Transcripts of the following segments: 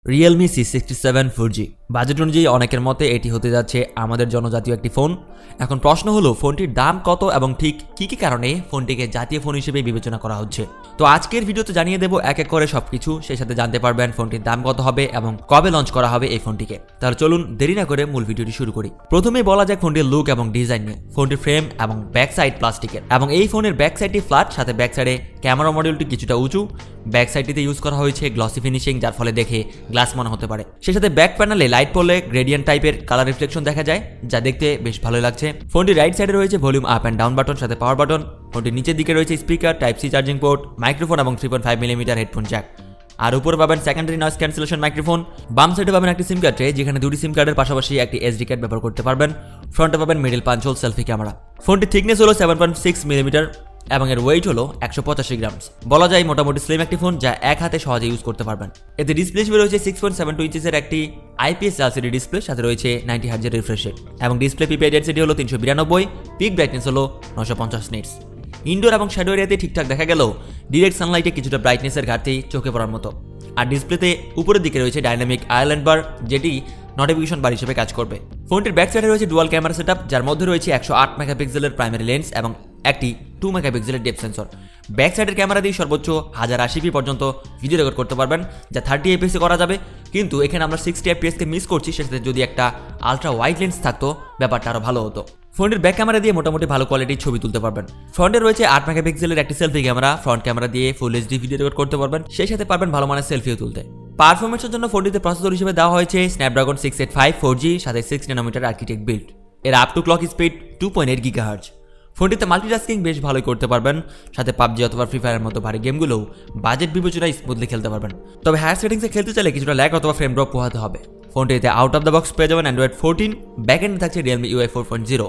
Realme C67 4G budget অনুযায়ী অনেকের মতে এটি হতে যাচ্ছে আমাদের জনজাতীয় একটি ফোন। এখন প্রশ্ন হলো ফোনটির দাম কত এবং ঠিক কি কারণে ফোনটিকে জাতীয় ফোন হিসেবে বিবেচনা করা হচ্ছে। তো আজকের ভিডিওতে জানিয়ে দেব এক এক করে সবকিছু, সেই সাথে জানতে পারবেন ফোনটির দাম কত হবে এবং কবে লঞ্চ করা হবে এই ফোনটিকে। তাহলে চলুন দেরি না করে মূল ভিডিওটি শুরু করি। প্রথমেই বলা যাক ফোনটির লুক এবং ডিজাইন নিয়ে। ফোনটির ফ্রেম এবং ব্যাক সাইড প্লাস্টিকের এবং এই ফোনের ব্যাক সাইডটি ফ্ল্যাট, সাথে ব্যাক সাইডে ক্যামেরা মডিউলটি কিছুটা উঁচু। ব্যাক সাইডটিতে ইউজ করা হয়েছে গ্লসি ফিনিশিং, যার ফলে দেখে গ্লাস মনে হতে পারে। সেই সাথে ব্যাক প্যানেলে লাইট পড়লে গ্রেডিয়েন্ট টাইপের কালার রিফ্লেকশন দেখা যায়, যা দেখতে বেশ ভালো লাগছে। ফোনটি রাইট সাইডে রয়েছে volume up and down button, সাথে পাওয়ার বাটন। ফোনটির নিচের দিকে রয়েছে speaker, type C charging port, microphone এবং 3.5 মিলিমিটার হেডফোন জ্যাক। আর উপরে পাবেন সেকেন্ডারি নয়েজ ক্যান্সেলেশন মাইক্রোফোন। বাম সাইডে পাবেন একটি সিম কার্ড ট্রে, যেখানে দুটি সিম কার্ডের পাশাপাশি একটি এসডি কার্ড ব্যবহার করতে পারবেন। ফ্রন্টে পাবেন middle punch whole selfie camera. ফোনটির থিকনেস হলো 7.6 মিলিমিটার এবং এর ওয়েট হলো 185 গ্রামস। বলা যায় মোটামুটি স্লিম একটি ফোন, যা এক হাতে সহজে ইউজ করতে পারবেন। এতে ডিসপ্লে হিসেবে রয়েছে 6.72 ইঞ্চের একটি IPS LCD ডিসপ্লে, সাথে রয়েছে 90 হার্জের রিফ্রেশ রেট এবং ডিসপ্লে পিপিআই ডেনসিটি হলো 392, পিক ব্রাইটনেস হলো 950 নিটস। ইনডোর এবং শ্যাডো এরিয়াতে ঠিকঠাক দেখা গেলেও ডিরেক্ট সানলাইটে কিছুটা ব্রাইটনেসের ঘাটতি চোখে পড়ার মতো। আর ডিসপ্লেতে উপরের দিকে রয়েছে ডাইনামিক আইল্যান্ড বার, যেটি নোটিফিকেশন বার হিসেবে কাজ করবে। ফোনটির ব্যাক সাইডে রয়েছে ডুয়াল ক্যামেরা সেটআপ, যার মধ্যে রয়েছে 108 মেগাপিক্সেলের প্রাইমারি লেন্স এবং একটি 2 মেগাপিক্সেলের ডেপথ সেন্সর। ব্যাক সাইডের ক্যামেরা দিয়ে সর্বোচ্চ 1080p পর্যন্ত ভিডিও রেকর্ড করতে পারবেন, যা 30 fps করা যাবে। কিন্তু এখানে আমরা 60 fps কে মিস করছি, সেক্ষেত্রে যদি একটা আলট্রা ওয়াইড লেন্স থাকতো ব্যাপারটা আরো ভালো হতো। ফোনটির ব্যাক ক্যামেরা দিয়ে মোটামুটি ভালো কোয়ালিটির ছবি তুলতে পারবেন। ফ্রন্টে রয়েছে 8 মেগাপিক্সেলের একটি সেলফি ক্যামেরা। ফ্রন্ট ক্যামেরা দিয়ে ফুল এইচডি ভিডিও রেকর্ড করতে পারবেন, সেই সাথে পারবেন ভালো মানের সেলফিও তুলতে। পারফরমেন্সের জন্য ফোনটিতে প্রসেসর হিসেবে দেওয়া হয়েছে স্ন্যাপড্রাগন 685 4G, সাথে 6 ন্যানোমিটার আর্কিটেক্ট বিল্ড। এর up to clock speed 2.8 gigahertz. ফোনটিতে মাল্টিটাস্কিং বেশ ভালোই করতে পারবেন, সাথে পাবজি অথবা ফ্রি ফায়ারের মতো ভারী গেমগুলোও বাজেট বিবেচনায় স্মুথলি খেলতে পারবেন। তবে হায়ার সেটিংসে খেলতে চাইলে কিছুটা ল্যাগ অথবা ফ্রেম ড্রপ পোহাতে হবে। ফোনটিতে আউট অফ দ্য বক্স পেয়ে যাবেন Android 14, ব্যাকএন্ডে থাকছে Realme UI 4.0।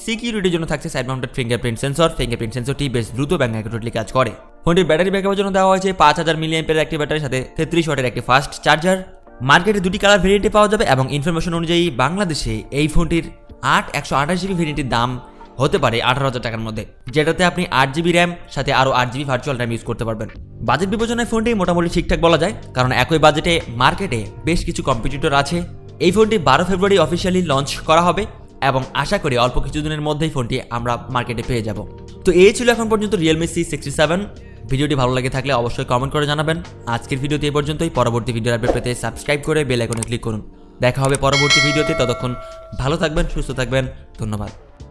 সিকিউরিটির জন্য থাকছে side mounted fingerprint sensor. Fingerprint সেন্সরটি বেশ দ্রুত এবং অ্যাকুরেটলি কাজ করে। ফোনটির ব্যাটারি ব্যাকআপের জন্য দেওয়া হয়েছে 5000 মিলিঅ্যাম্পিয়ারের একটি ব্যাটারি, সাথে 33 ওয়াটের একটি ফাস্ট চার্জার। মার্কেটে দুটি কালার ভেরিয়েন্টে পাওয়া যাবে এবং ইনফরমেশন অনুযায়ী বাংলাদেশে এই ফোনটির 128GB ভেরিয়েন্টের দাম হতে পারে 18,000 টাকার মধ্যে, যেটাতে আপনি 8GB র্যাম সাথে আরও 8GB ভার্চুয়াল র্যাম ইউজ করতে পারবেন। বাজেট বিবেচনায় ফোনটি মোটামুটি ঠিকঠাক বলা যায়, কারণ একই বাজেটে মার্কেটে বেশ কিছু কম্পিটিটর আছে। এই ফোনটি 12 ফেব্রুয়ারি অফিসিয়ালি লঞ্চ করা হবে এবং আশা করি অল্প কিছুদিনের মধ্যেই ফোনটি আমরা মার্কেটে পেয়ে যাব। তো এই ছিল এখন পর্যন্ত Realme C67। ভিডিওটি ভালো লাগে থাকলে অবশ্যই কমেন্ট করে জানাবেন। আজকের ভিডিওতে এই পর্যন্তই। পরবর্তী ভিডিওর আপডেট পেতে সাবস্ক্রাইব করে বেল আইকনে ক্লিক করুন। দেখা হবে পরবর্তী ভিডিওতে, ততক্ষণ ভালো থাকবেন, সুস্থ থাকবেন। ধন্যবাদ।